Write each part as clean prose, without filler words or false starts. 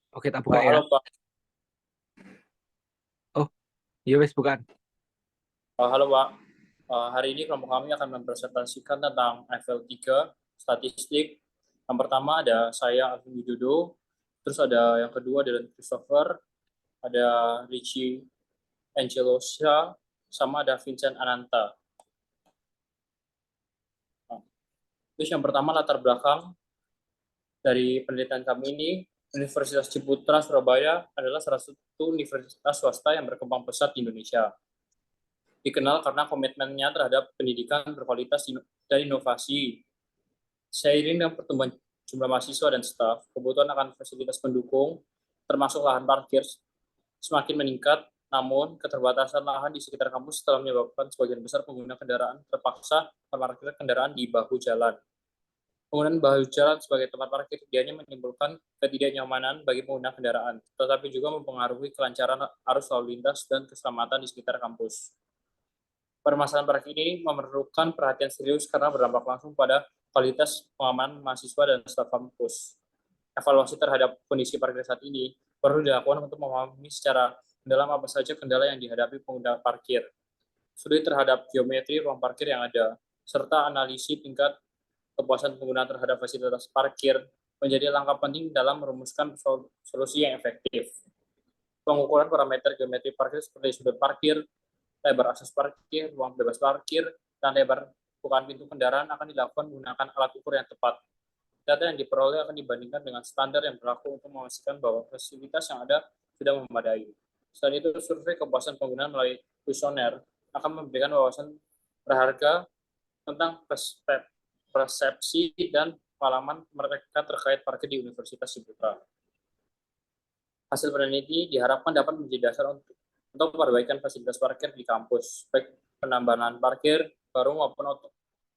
Oke, tak buka ya. Halo Pak. Oh, iya wes bukan. Halo Pak. Hari ini kelompok kami akan mempresentasikan tentang FL 3 statistik. Yang pertama ada saya Alvin Widodo, terus ada yang kedua Dylan Christopher, ada Richie Angelosia, sama ada Vincent Ananta. Nah, terus yang pertama latar belakang dari penelitian kami ini, Universitas Ciputra Surabaya adalah salah satu universitas swasta yang berkembang pesat di Indonesia. Dikenal karena komitmennya terhadap pendidikan berkualitas dan inovasi. Seiring dengan pertumbuhan jumlah mahasiswa dan staf, kebutuhan akan fasilitas pendukung, termasuk lahan parkir, semakin meningkat, namun keterbatasan lahan di sekitar kampus telah menyebabkan sebagian besar pengguna kendaraan terpaksa memarkir kendaraan di bahu jalan. Penggunaan bahu jalan sebagai tempat parkir tidak hanya menimbulkan ketidaknyamanan bagi pengguna kendaraan, tetapi juga mempengaruhi kelancaran arus lalu lintas dan keselamatan di sekitar kampus. Permasalahan parkir ini memerlukan perhatian serius karena berdampak langsung pada kualitas pengamanan mahasiswa dan staf kampus. Evaluasi terhadap kondisi parkir saat ini perlu dilakukan untuk memahami secara mendalam apa saja kendala yang dihadapi pengguna parkir, studi terhadap geometri ruang parkir yang ada, serta analisis tingkat kepuasan pengguna terhadap fasilitas parkir menjadi langkah penting dalam merumuskan solusi yang efektif. Pengukuran parameter geometri parkir seperti sudut parkir, lebar akses parkir, ruang bebas parkir, dan lebar bukan pintu kendaraan akan dilakukan menggunakan alat ukur yang tepat. Data yang diperoleh akan dibandingkan dengan standar yang berlaku untuk memastikan bahwa fasilitas yang ada sudah memadai. Selain itu, survei kepuasan pengguna melalui kuesioner akan memberikan wawasan berharga tentang persepsi dan pengalaman mereka terkait parkir di Universitas Ciputra. Hasil peneliti diharapkan dapat menjadi dasar untuk perbaikan fasilitas parkir di kampus, baik penambahan parkir baru maupun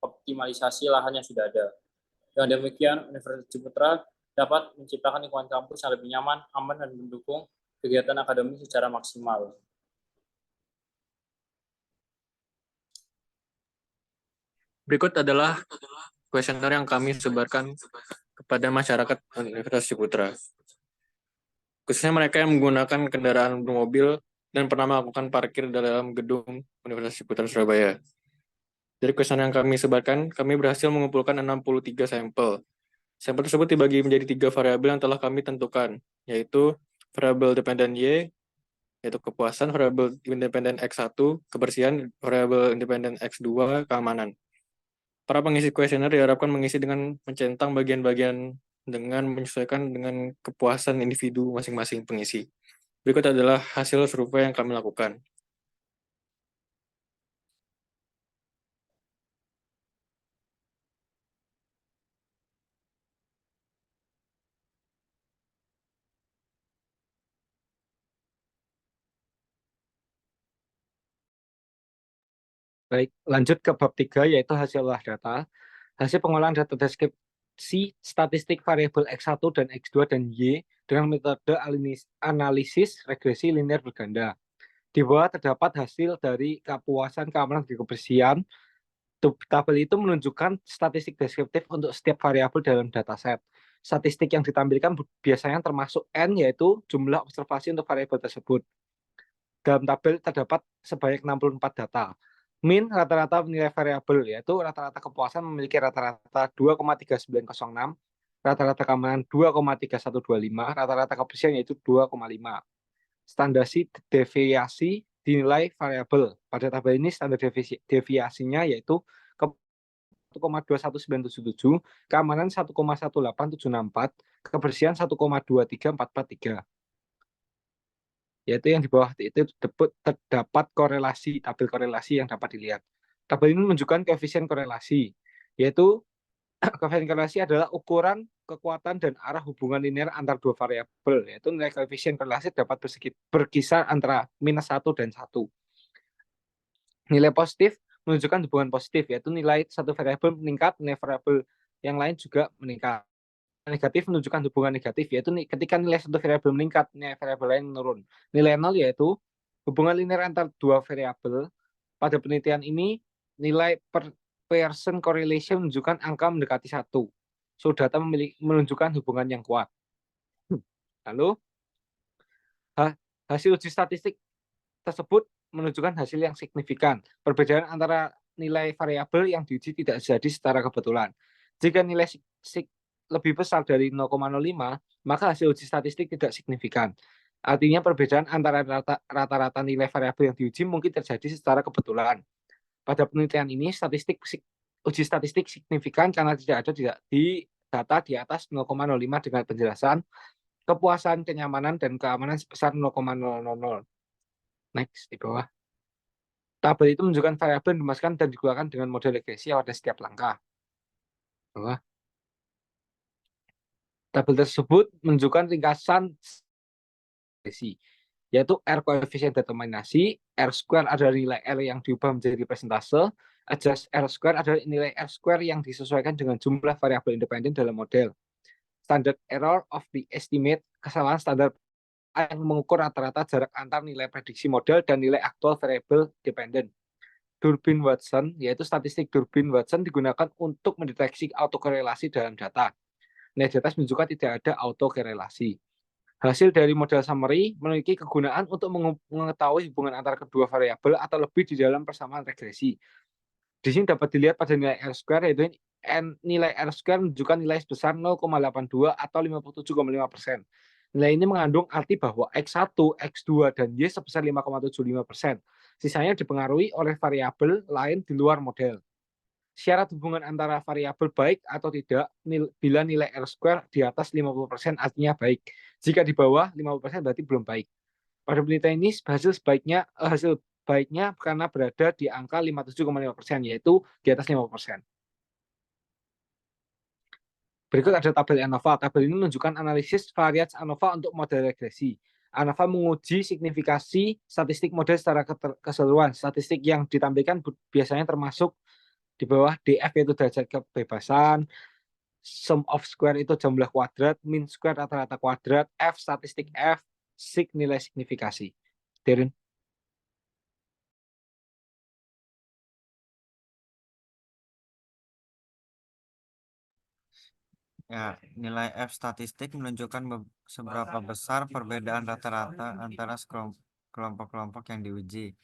optimalisasi lahan yang sudah ada. Dengan demikian, Universitas Ciputra dapat menciptakan lingkungan kampus yang lebih nyaman, aman, dan mendukung kegiatan akademik secara maksimal. Berikut adalah kuesioner yang kami sebarkan kepada masyarakat Universitas Ciputra. Khususnya mereka yang menggunakan kendaraan bermobil dan pernah melakukan parkir dalam gedung Universitas Ciputra Surabaya. Dari kuesioner yang kami sebarkan, kami berhasil mengumpulkan 63 sampel. Sampel tersebut dibagi menjadi 3 variabel yang telah kami tentukan, yaitu variabel dependen Y, yaitu kepuasan, variabel independen X1, kebersihan, variabel independen X2, keamanan. Para pengisi kuesioner diharapkan mengisi dengan mencentang bagian-bagian dengan menyesuaikan dengan kepuasan individu masing-masing pengisi. Berikut adalah hasil survei yang kami lakukan. Baik, lanjut ke bab 3 yaitu hasil olah data. Hasil pengolahan data deskripsi statistik variabel X1 dan X2 dan Y dengan metode analisis regresi linear berganda. Di bawah terdapat hasil dari kepuasan, keamanan, dan kebersihan. Tabel itu menunjukkan statistik deskriptif untuk setiap variabel dalam dataset. Statistik yang ditampilkan biasanya termasuk N, yaitu jumlah observasi untuk variabel tersebut. Dalam tabel terdapat sebanyak 64 data. Min rata-rata nilai variabel, yaitu rata-rata kepuasan memiliki rata-rata 2,3906, rata-rata keamanan 2,3125, rata-rata kebersihan yaitu 2,5. Standar deviasi dinilai variabel. Pada tabel ini standar deviasinya yaitu 1,21977, keamanan 1,18764, kebersihan 1,23443. Yaitu yang di bawah itu terdapat korelasi, tabel korelasi yang dapat dilihat. Tabel ini menunjukkan koefisien korelasi, yaitu koefisien korelasi adalah ukuran kekuatan dan arah hubungan linear antar dua variabel, yaitu nilai koefisien korelasi dapat berkisar antara -1 dan 1. Nilai positif menunjukkan hubungan positif, yaitu nilai satu variabel meningkat, nilai variabel yang lain juga meningkat. Negatif menunjukkan hubungan negatif, yaitu ketika nilai satu variabel meningkat, nilai variabel lain menurun. Nilai nol yaitu hubungan linear antar dua variabel. Pada penelitian ini, nilai Pearson correlation menunjukkan angka mendekati 1. So, data menunjukkan hubungan yang kuat. Lalu hasil uji statistik tersebut menunjukkan hasil yang signifikan. Perbedaan antara nilai variabel yang diuji tidak terjadi secara kebetulan. Jika nilai lebih besar dari 0,05, maka hasil uji statistik tidak signifikan. Artinya perbedaan antara rata-rata nilai variabel yang diuji mungkin terjadi secara kebetulan. Pada penelitian ini, uji statistik signifikan karena tidak ada di data di atas 0,05 dengan penjelasan kepuasan, kenyamanan, dan keamanan sebesar 0,000. Next, di bawah. Tabel itu menunjukkan variabel yang dimasukkan dan dikeluarkan dengan model regresi pada setiap langkah. Bawah. Tabel tersebut menunjukkan ringkasan regresi, yaitu R koefisien determinasi, R square adalah nilai R yang diubah menjadi persentase, adjust R square adalah nilai R square yang disesuaikan dengan jumlah variabel independen dalam model. Standard error of the estimate, kesalahan standar yang mengukur rata-rata jarak antar nilai prediksi model dan nilai aktual variabel dependen. Durbin-Watson, yaitu statistik Durbin-Watson digunakan untuk mendeteksi autokorelasi dalam data. Nilai di atas menunjukkan tidak ada autokorelasi. Hasil dari model summary memiliki kegunaan untuk mengetahui hubungan antara kedua variabel atau lebih di dalam persamaan regresi. Di sini dapat dilihat pada nilai R square, yaitu nilai R square menunjukkan nilai sebesar 0,82 atau 57,5%. Nilai ini mengandung arti bahwa X1, X2, dan Y sebesar 5,75%. Sisanya dipengaruhi oleh variabel lain di luar model. Syarat hubungan antara variabel baik atau tidak bila nilai R square di atas 50% artinya baik. Jika di bawah 50% berarti belum baik. Pada penelitian ini hasil baiknya karena berada di angka 57,5%, yaitu di atas 50%. Berikut ada tabel ANOVA. Tabel ini menunjukkan analisis varians ANOVA untuk model regresi. ANOVA menguji signifikasi statistik model secara keseluruhan. Statistik yang ditampilkan biasanya termasuk di bawah DF, yaitu derajat kebebasan, sum of square itu jumlah kuadrat, mean square rata-rata kuadrat, F statistik F, sig nilai signifikasi. Darren. Ya, nilai F statistik menunjukkan seberapa besar perbedaan rata-rata antara kelompok-kelompok yang diuji.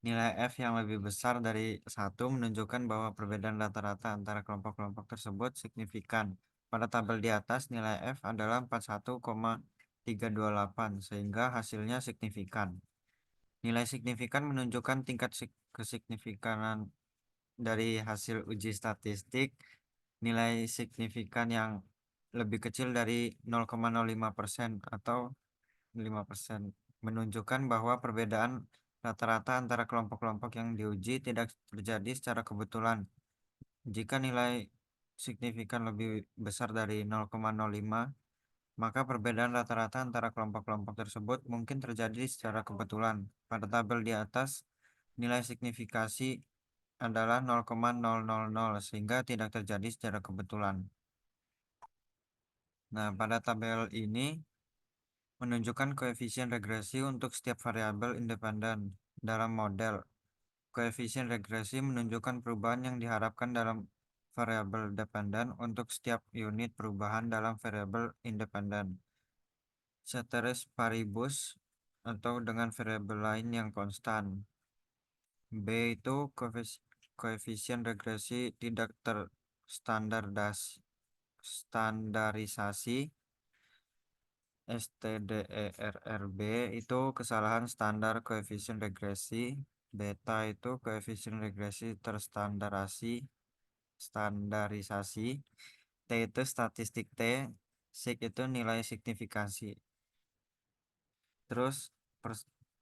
Nilai F yang lebih besar dari 1 menunjukkan bahwa perbedaan rata-rata antara kelompok-kelompok tersebut signifikan. Pada tabel di atas, nilai F adalah 41,328, sehingga hasilnya signifikan. Nilai signifikan menunjukkan tingkat kesignifikan dari hasil uji statistik. Nilai signifikan yang lebih kecil dari 0,05% atau 5% menunjukkan bahwa perbedaan rata-rata antara kelompok-kelompok yang diuji tidak terjadi secara kebetulan. Jika nilai signifikan lebih besar dari 0,05, maka perbedaan rata-rata antara kelompok-kelompok tersebut mungkin terjadi secara kebetulan. Pada tabel di atas, nilai signifikasi adalah 0,000 sehingga tidak terjadi secara kebetulan. Nah, pada tabel ini menunjukkan koefisien regresi untuk setiap variabel independen dalam model. Koefisien regresi menunjukkan perubahan yang diharapkan dalam variabel dependen untuk setiap unit perubahan dalam variabel independen. Ceteris paribus atau dengan variabel lain yang konstan. B itu koefisien regresi tidak standarisasi. STDERRB itu kesalahan standar koefisien regresi. Beta itu koefisien regresi standarisasi. T itu statistik T. Sig itu nilai signifikasi. Terus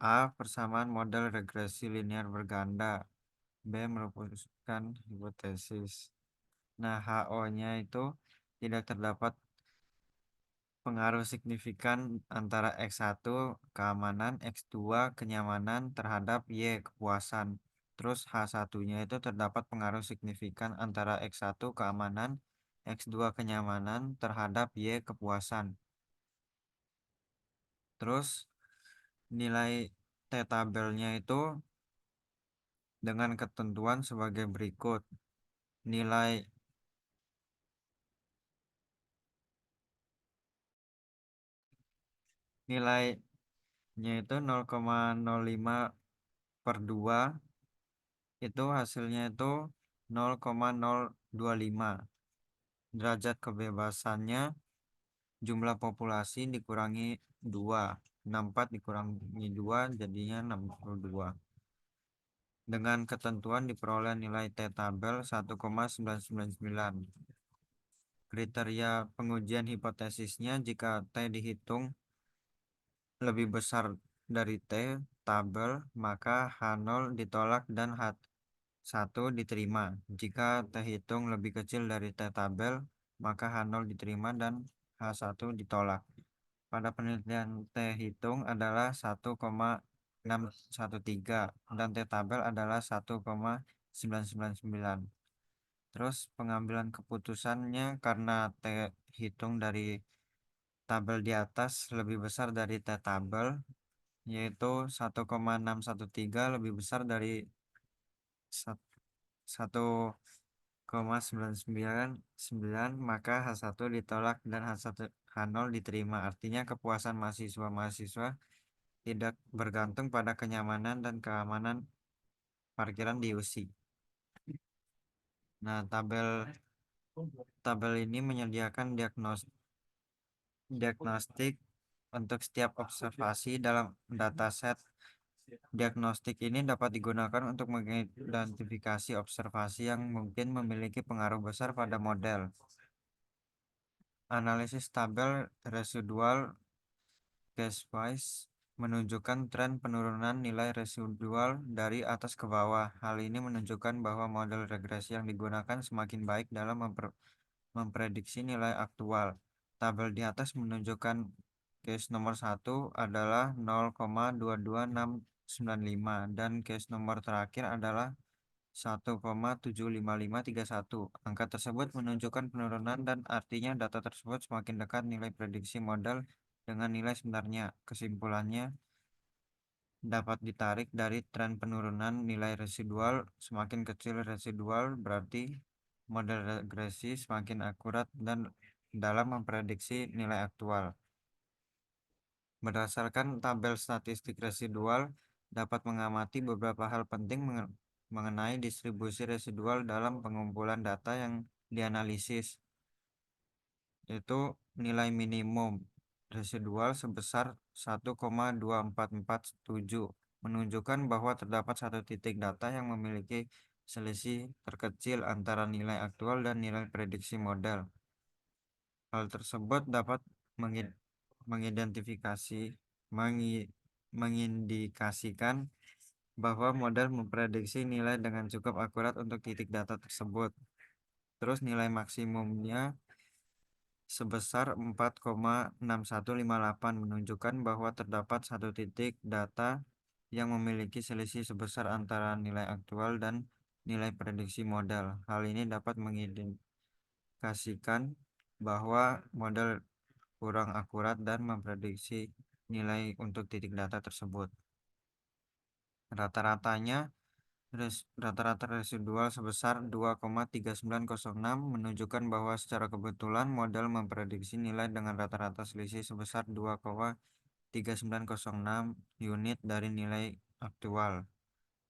A persamaan model regresi linear berganda. B merupakan hipotesis. Nah, HO-nya itu tidak terdapat pengaruh signifikan antara X1 keamanan, X2 kenyamanan terhadap Y kepuasan. Terus H1-nya itu terdapat pengaruh signifikan antara X1 keamanan, X2 kenyamanan terhadap Y kepuasan. Terus nilai T-tabelnya itu dengan ketentuan sebagai berikut. Nilai nilainya itu 0,05/2, itu hasilnya itu 0,025. Derajat kebebasannya jumlah populasi dikurangi 2, 64 dikurangi 2 jadinya 62. Dengan ketentuan diperoleh nilai T tabel 1,999. Kriteria pengujian hipotesisnya jika T dihitung lebih besar dari T tabel, maka H0 ditolak dan H1 diterima. Jika T hitung lebih kecil dari T tabel, maka H0 diterima dan H1 ditolak. Pada penelitian T hitung adalah 1,613 dan T tabel adalah 1,999. Terus pengambilan keputusannya karena T hitung dari tabel di atas lebih besar dari T tabel, yaitu 1,613 lebih besar dari 1,999, maka H1 ditolak dan H0 diterima. Artinya kepuasan mahasiswa tidak bergantung pada kenyamanan dan keamanan parkiran di USI. Nah, tabel ini menyediakan diagnostik untuk setiap observasi dalam dataset. Diagnostik ini dapat digunakan untuk mengidentifikasi observasi yang mungkin memiliki pengaruh besar pada model. Analisis tabel residual case-wise menunjukkan tren penurunan nilai residual dari atas ke bawah. Hal ini menunjukkan bahwa model regresi yang digunakan semakin baik dalam memprediksi nilai aktual. Tabel di atas menunjukkan case nomor 1 adalah 0,22695 dan case nomor terakhir adalah 1,75531. Angka tersebut menunjukkan penurunan dan artinya data tersebut semakin dekat nilai prediksi model dengan nilai sebenarnya. Kesimpulannya dapat ditarik dari tren penurunan nilai residual. Semakin kecil residual berarti model regresi semakin akurat dan dalam memprediksi nilai aktual. Berdasarkan tabel statistik residual, dapat mengamati beberapa hal penting mengenai distribusi residual dalam pengumpulan data yang dianalisis, yaitu nilai minimum residual sebesar 1,2447 menunjukkan bahwa terdapat satu titik data yang memiliki selisih terkecil antara nilai aktual dan nilai prediksi model. Hal tersebut dapat mengindikasikan bahwa model memprediksi nilai dengan cukup akurat untuk titik data tersebut. Terus nilai maksimumnya sebesar 4,6158 menunjukkan bahwa terdapat satu titik data yang memiliki selisih sebesar antara nilai aktual dan nilai prediksi model. Hal ini dapat mengindikasikan bahwa model kurang akurat dan memprediksi nilai untuk titik data tersebut. Rata-rata residual sebesar 2,3906 menunjukkan bahwa secara kebetulan model memprediksi nilai dengan rata-rata selisih sebesar 2,3906 unit dari nilai aktual.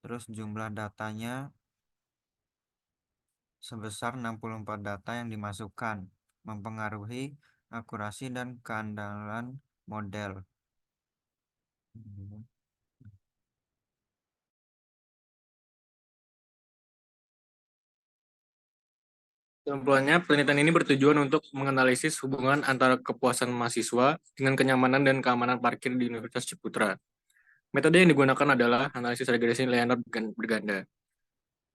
Terus jumlah datanya sebesar 64 data yang dimasukkan, mempengaruhi akurasi dan keandalan model. Kesimpulannya, penelitian ini bertujuan untuk menganalisis hubungan antara kepuasan mahasiswa dengan kenyamanan dan keamanan parkir di Universitas Ciputra. Metode yang digunakan adalah analisis regresi linear berganda.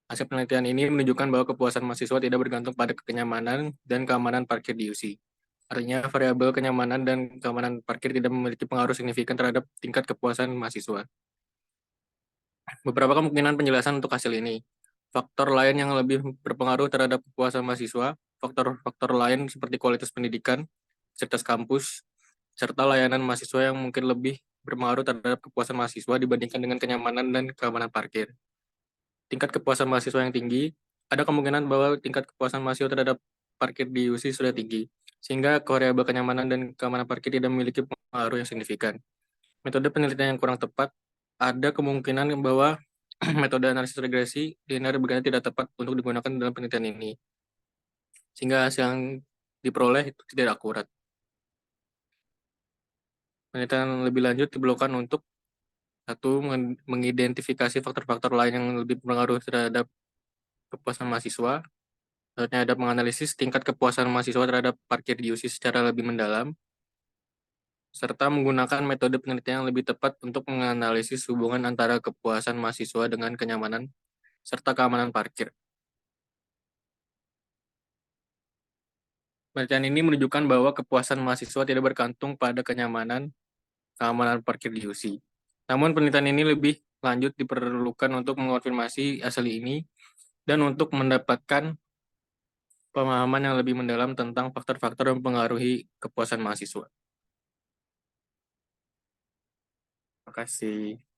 Hasil penelitian ini menunjukkan bahwa kepuasan mahasiswa tidak bergantung pada kenyamanan dan keamanan parkir di USI. Artinya, variabel kenyamanan dan keamanan parkir tidak memiliki pengaruh signifikan terhadap tingkat kepuasan mahasiswa. Beberapa kemungkinan penjelasan untuk hasil ini. Faktor lain yang lebih berpengaruh terhadap kepuasan mahasiswa, faktor-faktor lain seperti kualitas pendidikan, fasilitas kampus, serta layanan mahasiswa yang mungkin lebih berpengaruh terhadap kepuasan mahasiswa dibandingkan dengan kenyamanan dan keamanan parkir. Tingkat kepuasan mahasiswa yang tinggi, ada kemungkinan bahwa tingkat kepuasan mahasiswa terhadap parkir di USI sudah tinggi. sehingga variabel kenyamanan dan keamanan parkir tidak memiliki pengaruh yang signifikan. Metode penelitian yang kurang tepat, ada kemungkinan bahwa metode analisis regresi linear berganti tidak tepat untuk digunakan dalam penelitian ini, sehingga hasil yang diperoleh itu tidak akurat. Penelitian lebih lanjut diperlukan untuk satu, mengidentifikasi faktor-faktor lain yang lebih berpengaruh terhadap kepuasan mahasiswa. Selanjutnya ada menganalisis tingkat kepuasan mahasiswa terhadap parkir di UC secara lebih mendalam, serta menggunakan metode penelitian yang lebih tepat untuk menganalisis hubungan antara kepuasan mahasiswa dengan kenyamanan serta keamanan parkir. Penelitian ini menunjukkan bahwa kepuasan mahasiswa tidak bergantung pada keamanan parkir di UC. Namun penelitian ini lebih lanjut diperlukan untuk mengonfirmasi hasil ini dan untuk mendapatkan pemahaman yang lebih mendalam tentang faktor-faktor yang mempengaruhi kepuasan mahasiswa. Terima kasih.